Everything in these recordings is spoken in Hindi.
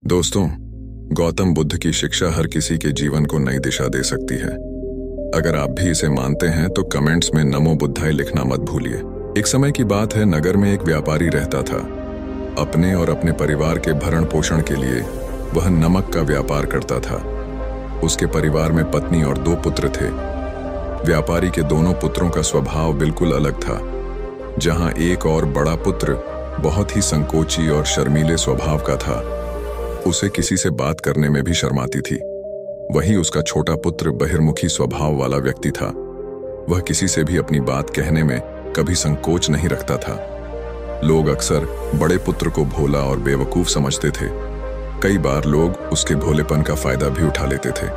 दोस्तों, गौतम बुद्ध की शिक्षा हर किसी के जीवन को नई दिशा दे सकती है। अगर आप भी इसे मानते हैं तो कमेंट्स में नमो बुद्धाय लिखना मत भूलिए। एक समय की बात है, नगर में एक व्यापारी रहता था। अपने और अपने परिवार के भरण पोषण के लिए वह नमक का व्यापार करता था। उसके परिवार में पत्नी और 2 पुत्र थे। व्यापारी के दोनों पुत्रों का स्वभाव बिल्कुल अलग था। जहां एक और बड़ा पुत्र बहुत ही संकोची और शर्मीले स्वभाव का था, उसे किसी से बात करने में भी शर्माती थी। वही उसका छोटा पुत्र बहिर्मुखी स्वभाव वाला व्यक्ति था। वह किसी से भी अपनी बात कहने में कभी संकोच नहीं रखता था। लोग अक्सर बड़े पुत्र को भोला और बेवकूफ समझते थे। कई बार लोग उसके भोलेपन का फायदा भी उठा लेते थे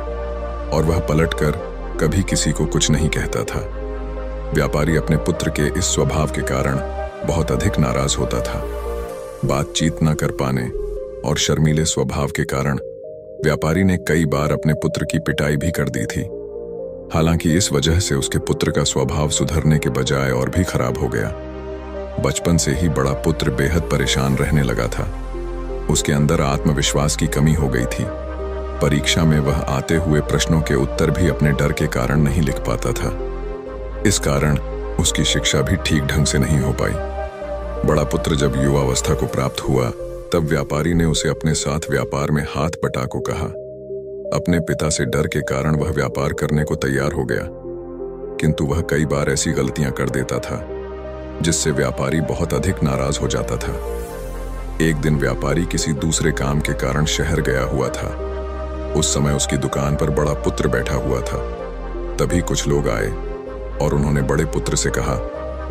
और वह पलटकर कभी किसी को कुछ नहीं कहता था। व्यापारी अपने पुत्र के इस स्वभाव के कारण बहुत अधिक नाराज होता था। बातचीत न कर पाने और शर्मीले स्वभाव के कारण व्यापारी ने कई बार अपने पुत्र की पिटाई भी कर दी थी। हालांकि इस वजह से उसके पुत्र का स्वभाव सुधरने के बजाय और भी खराब हो गया। बचपन से ही बड़ा पुत्र बेहद परेशान रहने लगा था। उसके अंदर आत्मविश्वास की कमी हो गई थी। परीक्षा में वह आते हुए प्रश्नों के उत्तर भी अपने डर के कारण नहीं लिख पाता था। इस कारण उसकी शिक्षा भी ठीक ढंग से नहीं हो पाई। बड़ा पुत्र जब युवावस्था को प्राप्त हुआ, तब व्यापारी ने उसे अपने साथ व्यापार में हाथ बटा को कहा। अपने पिता से डर के कारण वह व्यापार करने को तैयार हो गया, किंतु वह कई बार ऐसी गलतियां कर देता था जिससे व्यापारी बहुत अधिक नाराज हो जाता था। एक दिन व्यापारी किसी दूसरे काम के कारण शहर गया हुआ था। उस समय उसकी दुकान पर बड़ा पुत्र बैठा हुआ था। तभी कुछ लोग आए और उन्होंने बड़े पुत्र से कहा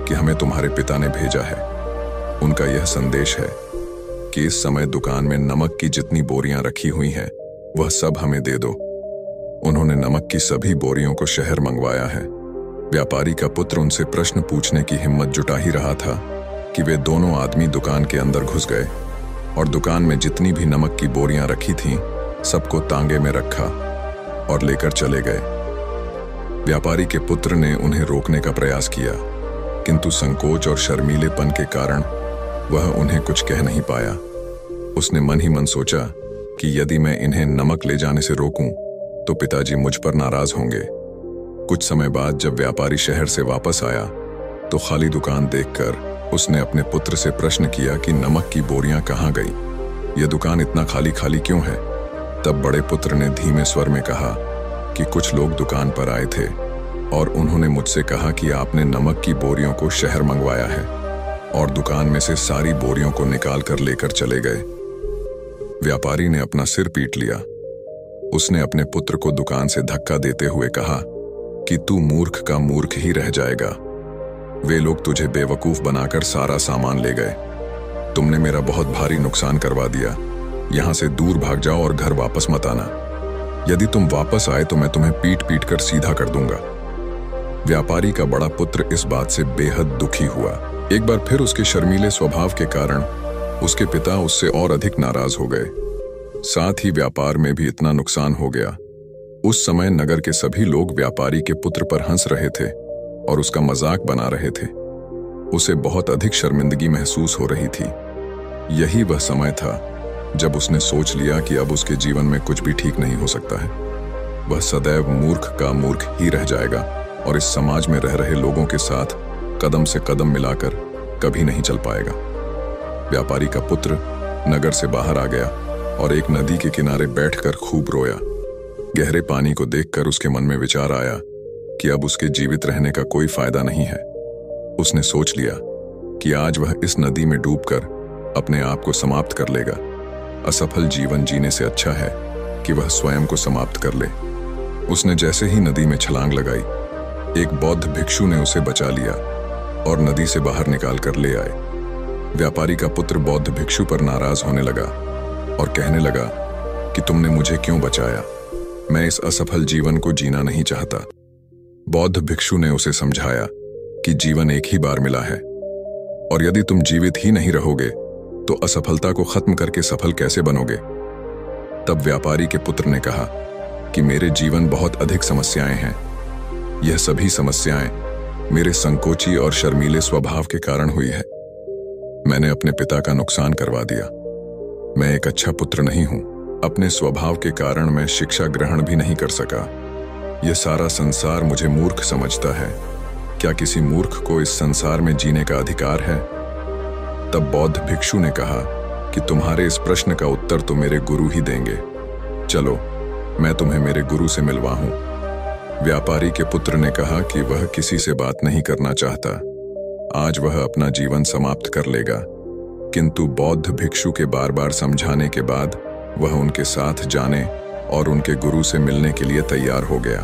कि हमें तुम्हारे पिता ने भेजा है। उनका यह संदेश है कि इस समय दुकान में नमक की जितनी बोरियां रखी हुई हैं, वह सब हमें दे दो। उन्होंने नमक की सभी बोरियों को शहर मंगवाया है। व्यापारी का पुत्र उनसे प्रश्न पूछने की हिम्मत जुटा ही रहा था कि वे दोनों आदमी दुकान के अंदर घुस गए और दुकान में जितनी भी नमक की बोरियां रखी थीं, सबको तांगे में रखा और लेकर चले गए। व्यापारी के पुत्र ने उन्हें रोकने का प्रयास किया, किंतु संकोच और शर्मीलेपन के कारण वह उन्हें कुछ कह नहीं पाया। उसने मन ही मन सोचा कि यदि मैं इन्हें नमक ले जाने से रोकूं, तो पिताजी मुझ पर नाराज होंगे। कुछ समय बाद जब व्यापारी शहर से वापस आया, तो खाली दुकान देखकर उसने अपने पुत्र से प्रश्न किया कि नमक की बोरियां कहाँ गई? यह दुकान इतना खाली खाली क्यों है? तब बड़े पुत्र ने धीमे स्वर में कहा कि कुछ लोग दुकान पर आए थे और उन्होंने मुझसे कहा कि आपने नमक की बोरियों को शहर मंगवाया है, और दुकान में से सारी बोरियों को निकाल कर लेकर चले गए। व्यापारी ने अपना सिर पीट लिया। उसने अपने पुत्र को दुकान से धक्का देते हुए कहा कि तू मूर्ख का मूर्ख ही रह जाएगा। वे लोग तुझे बेवकूफ बनाकर सारा सामान ले गए। तुमने मेरा बहुत भारी नुकसान करवा दिया। यहां से दूर भाग जाओ और घर वापस मत आना। यदि तुम वापस आए तो मैं तुम्हें पीट पीट कर सीधा कर दूंगा। व्यापारी का बड़ा पुत्र इस बात से बेहद दुखी हुआ। एक बार फिर उसके शर्मीले स्वभाव के कारण उसके पिता उससे और अधिक नाराज हो गए। साथ ही व्यापार में भी इतना नुकसान हो गया। उस समय नगर के सभी लोग व्यापारी के पुत्र पर हंस रहे थे और उसका मजाक बना रहे थे। उसे बहुत अधिक शर्मिंदगी महसूस हो रही थी। यही वह समय था जब उसने सोच लिया कि अब उसके जीवन में कुछ भी ठीक नहीं हो सकता है। वह सदैव मूर्ख का मूर्ख ही रह जाएगा और इस समाज में रह रहे लोगों के साथ कदम से कदम मिलाकर कभी नहीं चल पाएगा। व्यापारी का पुत्र नगर से बाहर आ गया और एक नदी के किनारे बैठकर खूब रोया। गहरे पानी को देखकर उसके मन में विचार आया कि अब उसके जीवित रहने का कोई फायदा नहीं है। उसने सोच लिया कि आज वह इस नदी में डूबकर अपने आप को समाप्त कर लेगा। असफल जीवन जीने से अच्छा है कि वह स्वयं को समाप्त कर ले। उसने जैसे ही नदी में छलांग लगाई, एक बौद्ध भिक्षु ने उसे बचा लिया और नदी से बाहर निकाल कर ले आए। व्यापारी का पुत्र बौद्ध भिक्षु पर नाराज होने लगा और कहने लगा कि तुमने मुझे क्यों बचाया? मैं इस असफल जीवन को जीना नहीं चाहता। बौद्ध भिक्षु ने उसे समझाया कि जीवन एक ही बार मिला है और यदि तुम जीवित ही नहीं रहोगे तो असफलता को खत्म करके सफल कैसे बनोगे? तब व्यापारी के पुत्र ने कहा कि मेरे जीवन बहुत अधिक समस्याएं हैं। यह सभी समस्याएं मेरे संकोची और शर्मीले स्वभाव के कारण हुई है। मैंने अपने पिता का नुकसान करवा दिया। मैं एक अच्छा पुत्र नहीं हूं। अपने स्वभाव के कारण मैं शिक्षा ग्रहण भी नहीं कर सका। यह सारा संसार मुझे मूर्ख समझता है। क्या किसी मूर्ख को इस संसार में जीने का अधिकार है? तब बौद्ध भिक्षु ने कहा कि तुम्हारे इस प्रश्न का उत्तर तो मेरे गुरु ही देंगे। चलो, मैं तुम्हें मेरे गुरु से मिलवाऊं। व्यापारी के पुत्र ने कहा कि वह किसी से बात नहीं करना चाहता। आज वह अपना जीवन समाप्त कर लेगा। किंतु बौद्ध भिक्षु के बार बार समझाने के बाद वह उनके साथ जाने और उनके गुरु से मिलने के लिए तैयार हो गया।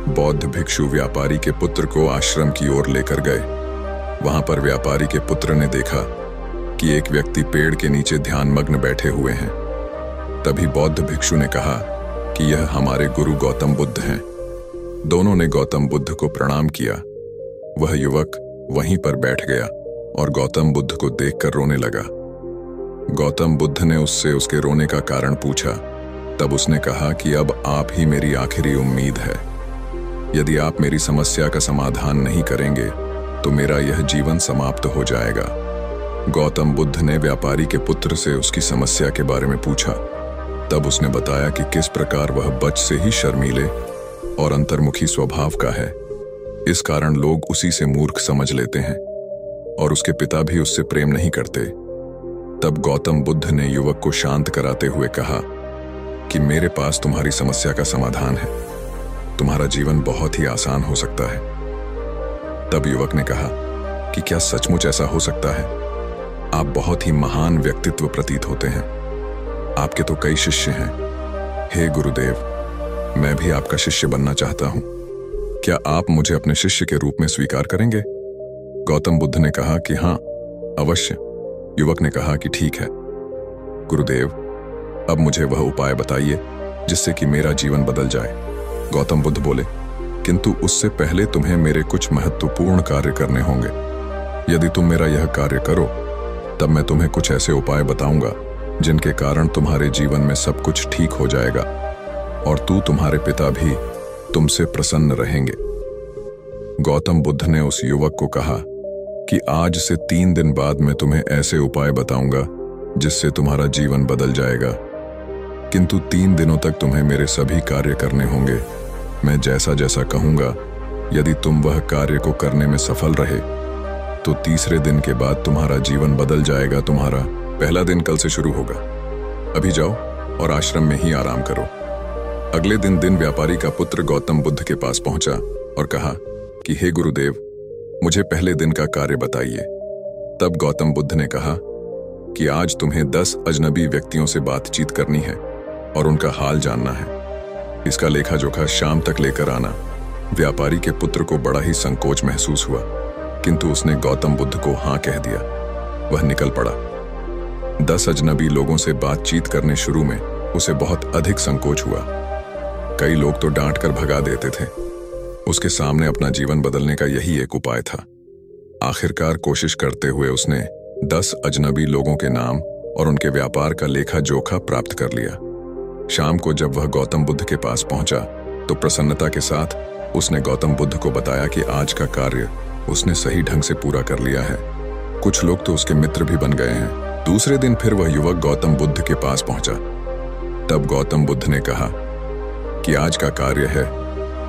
बौद्ध भिक्षु व्यापारी के पुत्र को आश्रम की ओर लेकर गए। वहां पर व्यापारी के पुत्र ने देखा कि एक व्यक्ति पेड़ के नीचे ध्यानमग्न बैठे हुए हैं। तभी बौद्ध भिक्षु ने कहा कि यह हमारे गुरु गौतम बुद्ध हैं। दोनों ने गौतम बुद्ध को प्रणाम किया। वह युवक वहीं पर बैठ गया और गौतम बुद्ध को देखकर रोने लगा। गौतम बुद्ध ने उससे उसके रोने का कारण पूछा। तब उसने कहा कि अब आप ही मेरी आखिरी उम्मीद है। यदि आप मेरी समस्या का समाधान नहीं करेंगे तो मेरा यह जीवन समाप्त हो जाएगा। गौतम बुद्ध ने व्यापारी के पुत्र से उसकी समस्या के बारे में पूछा। तब उसने बताया कि किस प्रकार वह बच से ही शर्मीले और अंतर्मुखी स्वभाव का है। इस कारण लोग उसी से मूर्ख समझ लेते हैं और उसके पिता भी उससे प्रेम नहीं करते। तब गौतम बुद्ध ने युवक को शांत कराते हुए कहा कि मेरे पास तुम्हारी समस्या का समाधान है। तुम्हारा जीवन बहुत ही आसान हो सकता है। तब युवक ने कहा कि क्या सचमुच ऐसा हो सकता है? आप बहुत ही महान व्यक्तित्व प्रतीत होते हैं। आपके तो कई शिष्य हैं। हे गुरुदेव, मैं भी आपका शिष्य बनना चाहता हूं। क्या आप मुझे अपने शिष्य के रूप में स्वीकार करेंगे? गौतम बुद्ध ने कहा कि हाँ, अवश्य। युवक ने कहा कि ठीक है गुरुदेव, अब मुझे वह उपाय बताइए जिससे कि मेरा जीवन बदल जाए। गौतम बुद्ध बोले, किंतु उससे पहले तुम्हें मेरे कुछ महत्वपूर्ण कार्य करने होंगे। यदि तुम मेरा यह कार्य करो तब मैं तुम्हें कुछ ऐसे उपाय बताऊंगा जिनके कारण तुम्हारे जीवन में सब कुछ ठीक हो जाएगा और तुम्हारे पिता भी तुमसे प्रसन्न रहेंगे। गौतम बुद्ध ने उस युवक को कहा कि आज से 3 दिन बाद मैं तुम्हें ऐसे उपाय बताऊंगा जिससे तुम्हारा जीवन बदल जाएगा। किंतु 3 दिनों तक तुम्हें मेरे सभी कार्य करने होंगे। मैं जैसा जैसा कहूंगा, यदि तुम वह कार्य को करने में सफल रहे तो तीसरे दिन के बाद तुम्हारा जीवन बदल जाएगा। तुम्हारा पहला दिन कल से शुरू होगा। अभी जाओ और आश्रम में ही आराम करो। अगले दिन व्यापारी का पुत्र गौतम बुद्ध के पास पहुंचा और कहा कि हे गुरुदेव, मुझे पहले दिन का कार्य बताइए। तब गौतम बुद्ध ने कहा कि आज तुम्हें 10 अजनबी व्यक्तियों से बातचीत करनी है और उनका हाल जानना है। इसका लेखा जोखा शाम तक लेकर आना। व्यापारी के पुत्र को बड़ा ही संकोच महसूस हुआ, किंतु उसने गौतम बुद्ध को हाँ कह दिया। वह निकल पड़ा। 10 अजनबी लोगों से बातचीत करने शुरू में उसे बहुत अधिक संकोच हुआ। कई लोग तो डांट कर भगा देते थे। उसके सामने अपना जीवन बदलने का यही एक उपाय था। आखिरकार कोशिश करते हुए उसने 10 अजनबी लोगों के नाम और उनके व्यापार का लेखा जोखा प्राप्त कर लिया। शाम को जब वह गौतम बुद्ध के पास पहुंचा तो प्रसन्नता के साथ उसने गौतम बुद्ध को बताया कि आज का कार्य उसने सही ढंग से पूरा कर लिया है। कुछ लोग तो उसके मित्र भी बन गए हैं। दूसरे दिन फिर वह युवक गौतम बुद्ध के पास पहुंचा। तब गौतम बुद्ध ने कहा कि आज का कार्य है,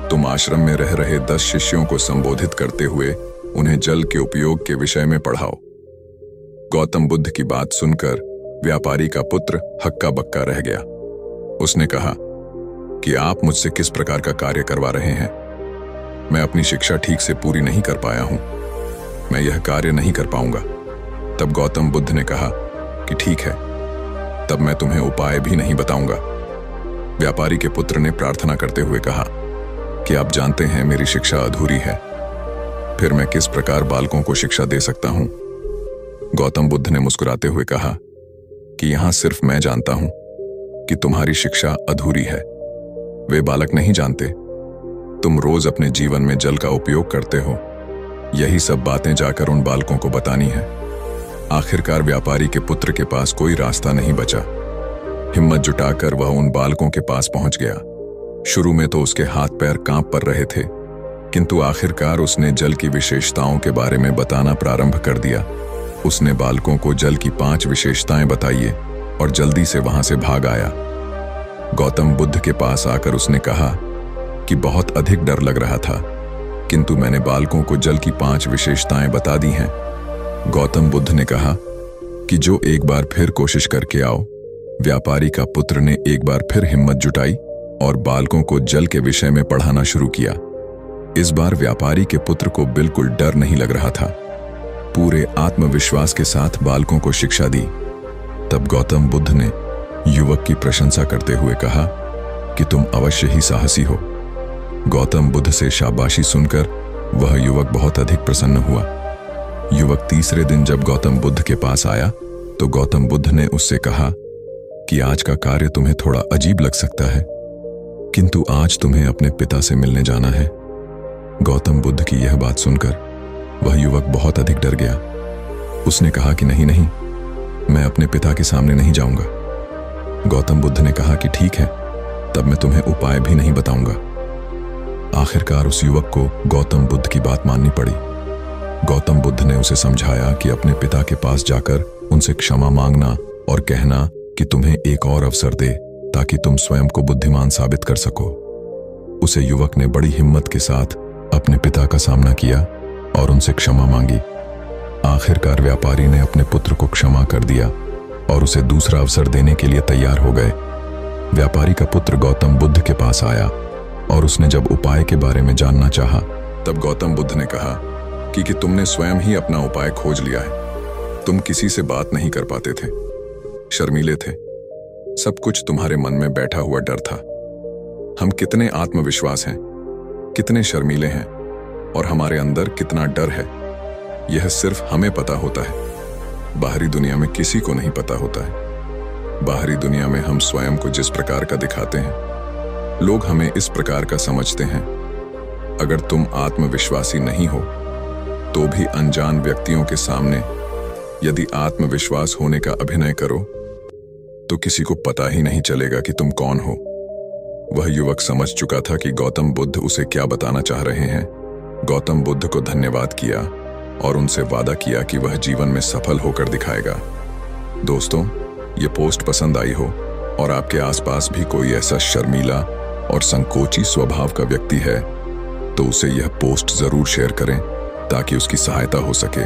तुम आश्रम में रह रहे 10 शिष्यों को संबोधित करते हुए उन्हें जल के उपयोग के विषय में पढ़ाओ। गौतम बुद्ध की बात सुनकर व्यापारी का पुत्र हक्का बक्का रह गया। उसने कहा कि आप मुझसे किस प्रकार का कार्य करवा रहे हैं? मैं अपनी शिक्षा ठीक से पूरी नहीं कर पाया हूं। मैं यह कार्य नहीं कर पाऊंगा। तब गौतम बुद्ध ने कहा कि ठीक है, तब मैं तुम्हें उपाय भी नहीं बताऊंगा। व्यापारी के पुत्र ने प्रार्थना करते हुए कहा कि आप जानते हैं मेरी शिक्षा अधूरी है, फिर मैं किस प्रकार बालकों को शिक्षा दे सकता हूं? गौतम बुद्ध ने मुस्कुराते हुए कहा कि यहां सिर्फ मैं जानता हूं कि तुम्हारी शिक्षा अधूरी है। वे बालक नहीं जानते। तुम रोज अपने जीवन में जल का उपयोग करते हो। यही सब बातें जाकर उन बालकों को बतानी है। आखिरकार व्यापारी के पुत्र के पास कोई रास्ता नहीं बचा। हिम्मत जुटाकर वह उन बालकों के पास पहुंच गया। शुरू में तो उसके हाथ पैर कांप पर रहे थे, किंतु आखिरकार उसने जल की विशेषताओं के बारे में बताना प्रारंभ कर दिया। उसने बालकों को जल की 5 विशेषताएं बताइए और जल्दी से वहां से भाग आया। गौतम बुद्ध के पास आकर उसने कहा कि बहुत अधिक डर लग रहा था, किंतु मैंने बालकों को जल की 5 विशेषताएं बता दी हैं। गौतम बुद्ध ने कहा कि जो एक बार फिर कोशिश करके आओ। व्यापारी का पुत्र ने एक बार फिर हिम्मत जुटाई और बालकों को जल के विषय में पढ़ाना शुरू किया। इस बार व्यापारी के पुत्र को बिल्कुल डर नहीं लग रहा था। पूरे आत्मविश्वास के साथ बालकों को शिक्षा दी। तब गौतम बुद्ध ने युवक की प्रशंसा करते हुए कहा कि तुम अवश्य ही साहसी हो। गौतम बुद्ध से शाबाशी सुनकर वह युवक बहुत अधिक प्रसन्न हुआ। युवक तीसरे दिन जब गौतम बुद्ध के पास आया तो गौतम बुद्ध ने उससे कहा कि आज का कार्य तुम्हें थोड़ा अजीब लग सकता है, किंतु आज तुम्हें अपने पिता से मिलने जाना है। गौतम बुद्ध की यह बात सुनकर वह युवक बहुत अधिक डर गया। उसने कहा कि नहीं नहीं, मैं अपने पिता के सामने नहीं जाऊंगा। गौतम बुद्ध ने कहा कि ठीक है, तब मैं तुम्हें उपाय भी नहीं बताऊंगा। आखिरकार उस युवक को गौतम बुद्ध की बात माननी पड़ी। गौतम बुद्ध ने उसे समझाया कि अपने पिता के पास जाकर उनसे क्षमा मांगना और कहना कि तुम्हें एक और अवसर दे ताकि तुम स्वयं को बुद्धिमान साबित कर सको। उसे युवक ने बड़ी हिम्मत के साथ अपने पिता का सामना किया और उनसे क्षमा मांगी। आखिरकार व्यापारी ने अपने पुत्र को क्षमा कर दिया और उसे दूसरा अवसर देने के लिए तैयार हो गए। व्यापारी का पुत्र गौतम बुद्ध के पास आया और उसने जब उपाय के बारे में जानना चाहा, तब गौतम बुद्ध ने कहा कि तुमने स्वयं ही अपना उपाय खोज लिया है। तुम किसी से बात नहीं कर पाते थे, शर्मीले थे, सब कुछ तुम्हारे मन में बैठा हुआ डर था। हम कितने आत्मविश्वास हैं, कितने शर्मीले हैं और हमारे अंदर कितना डर है, यह सिर्फ हमें पता होता है। बाहरी दुनिया में किसी को नहीं पता होता है। बाहरी दुनिया में हम स्वयं को जिस प्रकार का दिखाते हैं, लोग हमें इस प्रकार का समझते हैं। अगर तुम आत्मविश्वासी नहीं हो तो भी अनजान व्यक्तियों के सामने यदि आत्मविश्वास होने का अभिनय करो तो किसी को पता ही नहीं चलेगा कि तुम कौन हो। वह युवक समझ चुका था कि गौतम बुद्ध उसे क्या बताना चाह रहे हैं। गौतम बुद्ध को धन्यवाद किया और उनसे वादा किया कि वह जीवन में सफल होकर दिखाएगा। दोस्तों, ये पोस्ट पसंद आई हो और आपके आसपास भी कोई ऐसा शर्मीला और संकोची स्वभाव का व्यक्ति है तो उसे यह पोस्ट जरूर शेयर करें ताकि उसकी सहायता हो सके।